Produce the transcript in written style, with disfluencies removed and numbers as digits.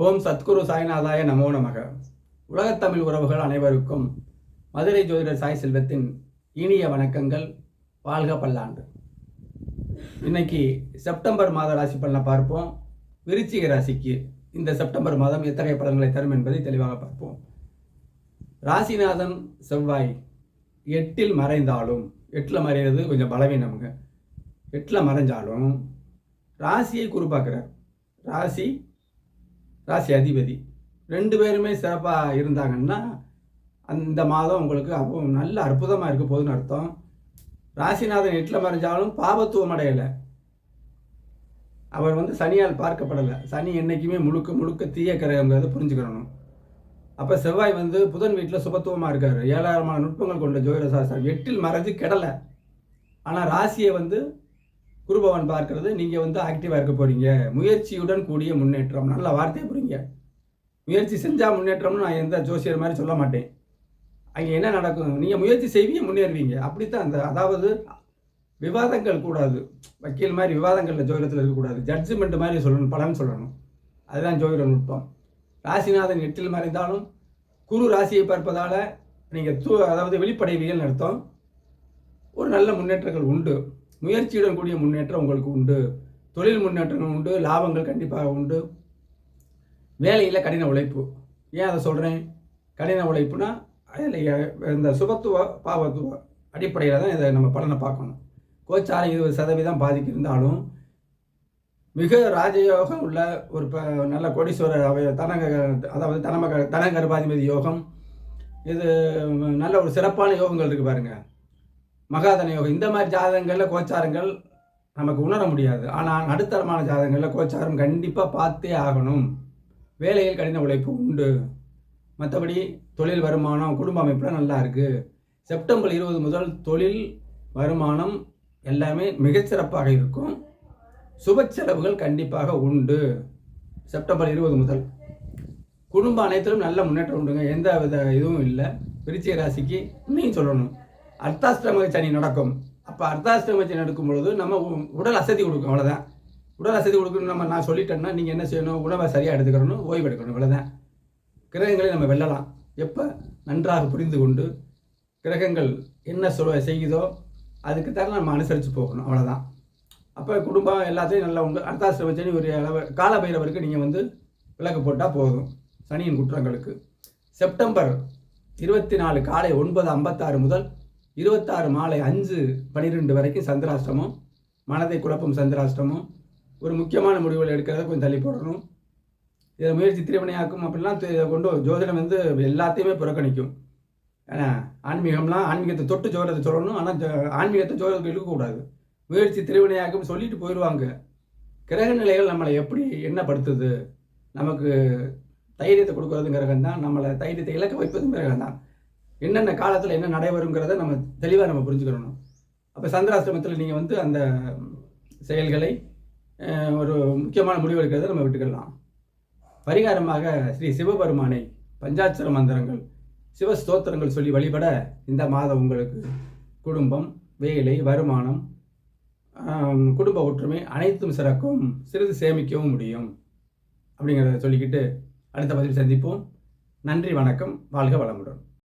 ஓம் சத்குரு சாய்நாதாய நமோ நமக. உலகத்தமிழ் உறவுகள் அனைவருக்கும் மதுரை ஜோதிடர் சாய் செல்வத்தின் இனிய வணக்கங்கள். வாழ்க பல்லாண்டு. இன்னைக்கு செப்டம்பர் மாத ராசி பலனை பார்ப்போம். விருச்சிக ராசிக்கு இந்த செப்டம்பர் மாதம் எத்தகைய பலன்களை தரும் என்பதை தெளிவாக பார்ப்போம். ராசிநாதன் செவ்வாய் 8ல் மறைந்தாலும், 8ல் மறைகிறது கொஞ்சம் பலவீனமுங்க. 8ல் மறைஞ்சாலும் ராசியை குரு பார்க்குறார். ராசி அதிபதி 2 பேருமே சிறப்பாக இருந்தாங்கன்னா அந்த மாதம் உங்களுக்கு அப்போ நல்ல அற்புதமாக இருக்க போகுதுன்னு அர்த்தம். ராசிநாதன் 8ல் மறைஞ்சாலும் பாபத்துவம் அடையலை. அவர் சனியால் பார்க்கப்படலை. சனி என்றைக்குமே முழுக்க தீய கிரகங்கிறத புரிஞ்சுக்கிறணும். அப்போ செவ்வாய் புதன் வீட்டில் சுபத்துவமாக இருக்கார். 7000 நுட்பங்கள் கொண்ட ஜோதிட சாஸ்திரம் 8ல் மறைஞ்சு கெடலை. ஆனால் ராசியை குருபவன் பார்க்கறது. நீங்கள் ஆக்டிவாக இருக்க போகிறீங்க. முயற்சியுடன் கூடிய முன்னேற்றம். நல்ல வார்த்தையை புரியுங்க. முயற்சி செஞ்சால் முன்னேற்றம்னு நான் எந்த ஜோசியர் மாதிரி சொல்ல மாட்டேன். அங்கே என்ன நடக்கும், நீங்கள் முயற்சி செய்வீங்க, முன்னேறுவீங்க. அப்படித்தான் அதாவது விவாதங்கள் கூடாது. வக்கீல் மாதிரி விவாதங்களில் ஜோதிடத்தில் இருக்கக்கூடாது. ஜட்ஜ்மெண்ட் மாதிரி சொல்லணும், பலன் சொல்லணும். அதுதான் ஜோதிட நுட்பம். ராசிநாதன் 8ல் மறைந்தாலும் குரு ராசியை பார்ப்பதால் நீங்கள் அதாவது வெளிப்படைவியல் அர்த்தம். ஒரு நல்ல முன்னேற்றங்கள் உண்டு. முயற்சியுடன் கூடிய முன்னேற்றம் உங்களுக்கு உண்டு. தொழில் முன்னேற்றங்கள் உண்டு. லாபங்கள் கண்டிப்பாக உண்டு. வேலையில் கடின உழைப்பு. ஏன் அதை சொல்கிறேன்? கடின உழைப்புனா அதில் இந்த சுபத்துவ பாவத்துவ அடிப்படையில் தான் இதை நம்ம பலனை பார்க்கணும். கோச்சாரம் 20% பாதிக்கு இருந்தாலும் மிக ராஜயோகம் உள்ள ஒரு நல்ல கோடீஸ்வரர் அதாவது தனகர்பாதிபதி யோகம். இது நல்ல ஒரு சிறப்பான யோகங்கள் இருக்குது பாருங்கள். மகாதன யோகம். இந்த மாதிரி ஜாதகங்களில் கோச்சாரங்கள் நமக்கு உணர முடியாது. ஆனால் நடுத்தரமான ஜாதகங்களில் கோச்சாரம் கண்டிப்பாக பார்த்தே ஆகணும். வேலையில் கடின உழைப்பு உண்டு. மற்றபடி தொழில் வருமானம் குடும்ப அமைப்பில் நல்லா இருக்குது. செப்டம்பர் 20 முதல் தொழில் வருமானம் எல்லாமே மிகச்சிறப்பாக இருக்கும். சுப செலவுகள் கண்டிப்பாக உண்டு. செப்டம்பர் 20 முதல் குடும்ப அனைத்திலும் நல்ல முன்னேற்றம் உண்டுங்க. எந்த வித இதுவும் இல்லை. விருச்சிக ராசிக்கு இன்னும் சொல்லணும், அர்த்தாஷ்டம சனி நடக்கும். அப்போ அர்த்தாஷ்டம சனி நடக்கும் பொழுது நம்ம உடல் அசதி கொடுக்கும். அவ்வளோதான். உடல் அசதி கொடுக்கணும் நான் சொல்லிட்டேன்னா நீங்கள் என்ன செய்யணும், உணவை சரியாக எடுத்துக்கணும், ஓய்வு எடுக்கணும். இவ்வளோதான். கிரகங்களை நம்ம வெல்லலாம். எப்போ நன்றாக புரிந்து கொண்டு கிரகங்கள் என்ன செய்யுதோ அதுக்கு தர நம்ம அனுசரித்து போகணும். அவ்வளோதான். அப்போ குடும்பம் எல்லாத்தையும் நல்லா உண்டு. அர்த்தாஷ்டம சனி ஒரு அளவு காலபைரவருக்கு நீங்கள் விளக்கு போட்டால் போதும் சனியின் குற்றங்களுக்கு. செப்டம்பர் 24 காலை 9:56 முதல் 26 மாலை 5:12 வரைக்கும் சந்திராஷ்டமம். மனதை குழப்பம் சந்திராஷ்டமம். ஒரு முக்கியமான முடிவுகள் எடுக்கிறத கொஞ்சம் தள்ளி போடணும். இதை முயற்சி திருவினையாக்கும் அப்படிலாம் கொண்டு ஜோதிடம் எல்லாத்தையுமே புறக்கணிக்கும். ஏன்னா ஆன்மீகத்தை தொட்டு ஜோதிடத்தை சொல்லணும். ஆனால் ஆன்மீகத்தை ஜோதிடத்தை இழுக்கக்கூடாது. முயற்சி திருவினையாக்கும் சொல்லிட்டு போயிடுவாங்க. கிரக நிலைகள் நம்மளை எப்படி என்னப்படுத்துது, நமக்கு தைரியத்தை கொடுக்கறதும் கிரகம் தான், நம்மளை தைரியத்தை இழக்க வைப்பதும் கிரகம் தான். என்னென்ன காலத்தில் என்ன நடைபெறுங்கிறத நம்ம தெளிவாக நம்ம புரிஞ்சுக்கிறணும். அப்போ சந்திராஷ்டமத்தில் நீங்கள் அந்த செயல்களை ஒரு முக்கியமான முடிவு எடுக்கிறத நம்ம விட்டுக்கலாம். பரிகாரமாக ஸ்ரீ சிவபெருமானை பஞ்சாட்சர மந்திரங்கள், சிவ ஸ்தோத்திரங்கள் சொல்லி வழிபட இந்த மாதம் உங்களுக்கு குடும்பம், வேலை, வருமானம், குடும்ப ஒற்றுமை அனைத்தும் சிறக்கும். சிறிது சேமிக்கவும் முடியும். அப்படிங்கிறத சொல்லிக்கிட்டு அடுத்த பதிவில் சந்திப்போம். நன்றி, வணக்கம். வாழ்க வளமுடன்.